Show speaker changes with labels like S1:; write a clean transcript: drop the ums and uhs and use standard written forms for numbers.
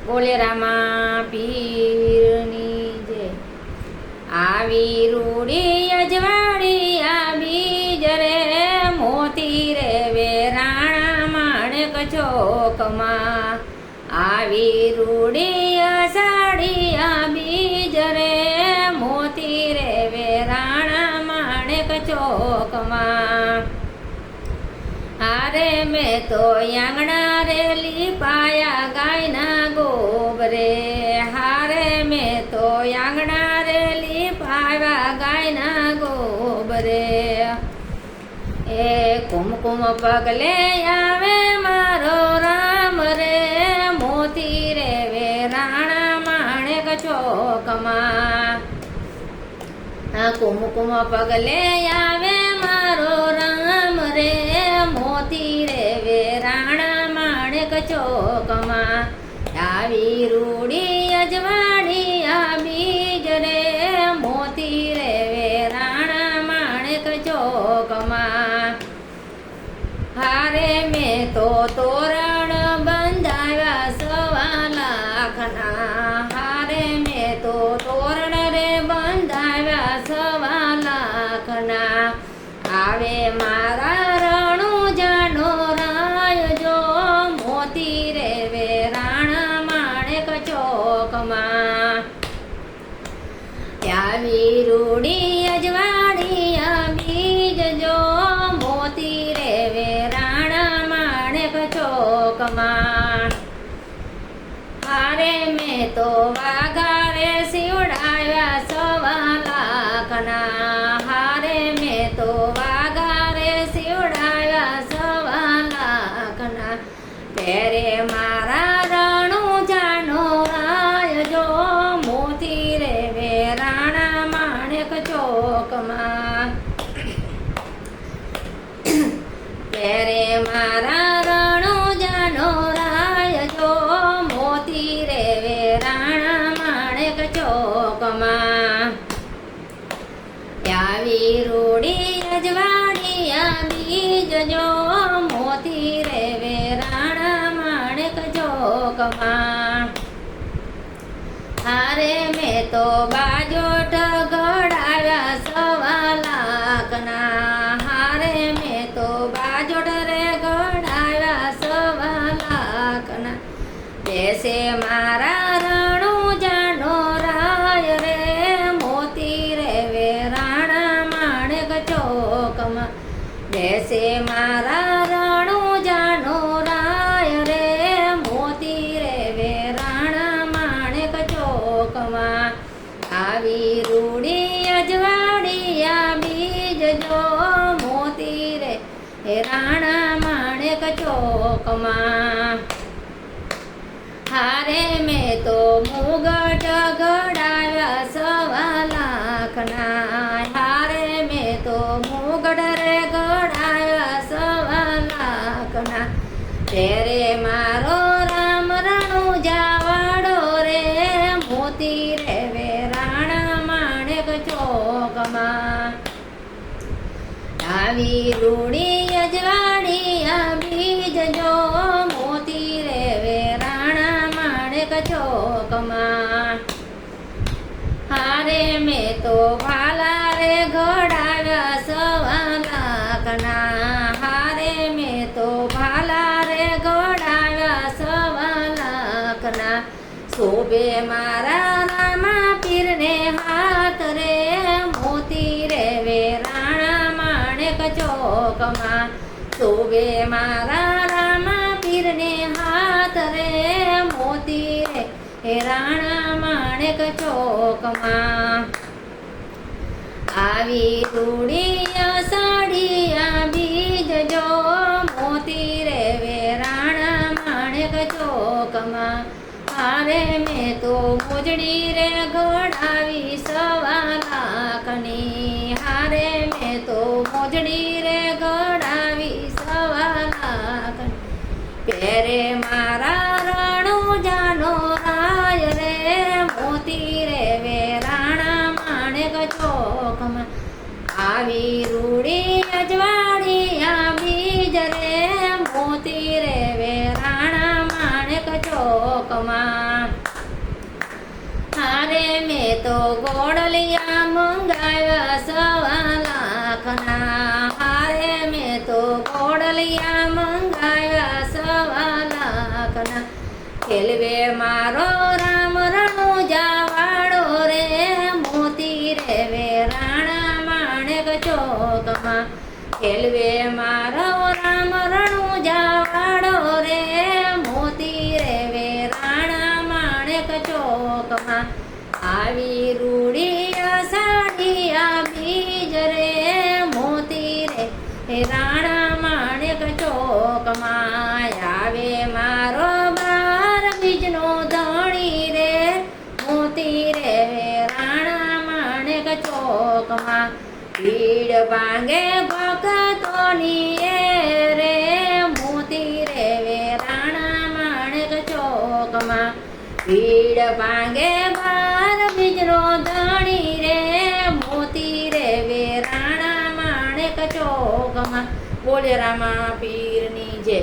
S1: બોલે રામા પીરની જય. આવી રૂડી અજવાળી બીજ રે મોતી રે વેરાણા માણેક ચોકમાં. આવી રૂડી અષાઢી બીજ રે મોતી રે વેરાણા માણેક ચોકમાં. હારે મેં તો આંગણા રે લીપાયા ગાયના ગોબરે. હારે મેં તો આંગણા રે લીપાયા ગાયના ગોબરે. એ કુમકુમ પગલે આવે મારો રામ રે મોતી રે વેરાણા માણેક ચોકમાં. કુમકુમ પગલે આવે મારો રામ રે મોતી રે વેરાણા માણેક ચોકમાં. આવી રૂડી અજવાળી બીજ રે મોતી રે વેરાણા માણેક ચોકમાં. હારે મેં તો તોરણ બંધાવ્યા 1.25 લાખના. હારે મેં તો તોરણ રે બંધાવ્યા 1.25 લાખના. આવે મારા રણુજાનો રાય જો મોતી રે વેરાણા માણેક ચોકમાં. આવી રૂડી અજવાળી બીજ જો મોતી રે વેરાણા માણેક ચોકમાં. હારે મેં તો વાઘા રે સીવડાવ્યા 1.25 લાખના. હારે મેં તો વાઘા રે સીવડાવ્યા 1.25 લાખના. પેરે મારા રણુજાનો રાય જો મોતી રે વેરાણા માણેક ચોકમાં. પેરે મારા રણુજાનો રાય જો મોતી રે વેરાણા માણેક ચોકમાં. આવી રૂડી અજવાળી બીજ જો મોતી રે વેરાણા માણેક ચોકમાં. હારે મેં તો બાજોટ ઘડાવ્યા 1.25 લાખના. હારે મેં તો બાજોટ રે ઘડાવ્યા 1.25 લાખના. બેસે મારા રણુજાનો રાય રે મોતી રે વેરાણા માણેક ચોકમાં. બેસે મારા રણુજાનો રાય રે મોતી રે વેરાણા માણેક ચોકમાં. આવી રૂડી અજવાળી બીજ જો મોતી રે વેરાણા માણેક ચોકમાં. હારે મેં તો મુગટ ઘડાવ્યા 1.25 લાખના. હારે મેં તો મુગટ રે ઘડાવ્યા 1.25 લાખના. તેરે મારો રામ રણુજા વાળો રે મોતી રે વેરાણા માણેક ચોકમાં. આવી રૂડી અજવાળી બીજ જો મોતી રે વેરાણા માણેક ચોકમાં. હારે મેં તો ભાલા રે ઘડાવ્યા 1.25 લાખના. હારે મેં તો ભાલા રે ઘડાવ્યા 1.25 લાખના. શોભે મારા રામા પીરને હાથ રે મોતી રે વેરાણા માણેક ચોકમાં. શોભે મારા રામા પીરને હાથ રે મોતી રે વેરાણા માણેક ચોકમાં. આવી રૂડી અષાઢી બીજ જો મોતી રે વેરાણા માણેક ચોકમાં. હારે મેં તો મોજડી રે ઘડાવી 1.25 લાખની. હારે મેં તો મોજડી રે ઘડાવી 1.25 લાખની. પેરે મારા રણુજાનો રાય રે મોતી રે વેરાણા માણેક ચોકમાં. આવી રૂડી અજવાળી બીજ રે મોતી રે વેરાણા ચોકમાં હારે મેં તો ગોળલિયા મંગાવ્યા 1.25 લાખના. હારે મેં તો ગોળલિયા મંગાવ્યા 1.25 લાખના. ખેલવે મારો રામ રણુજા વાળો રે, મોતી રે વેરાણા માણેક ચોકમાં. ખેલવે મારો રામ રણુજા વાળો રે, મોતી રે વેરાણા માણેક ચોકમાં. આવી રૂડી અષાઢી આ બીજ રે, મોતી રે રાણા માણેક ચોકમાં. આવે મારો બાર બીજનો ધણી રે, મોતી રે રાણા માણેક ચોકમાં. ભીડ ભાંગે ભક્તોની એ રે, મોતી રે રાણા માણેક ચોકમાં. ભીડ ભાંગે બાર બીજનો ધણી રે, મોતી રે રાણા માણેક ચોકમાં. બોલે રામા પીરની જય.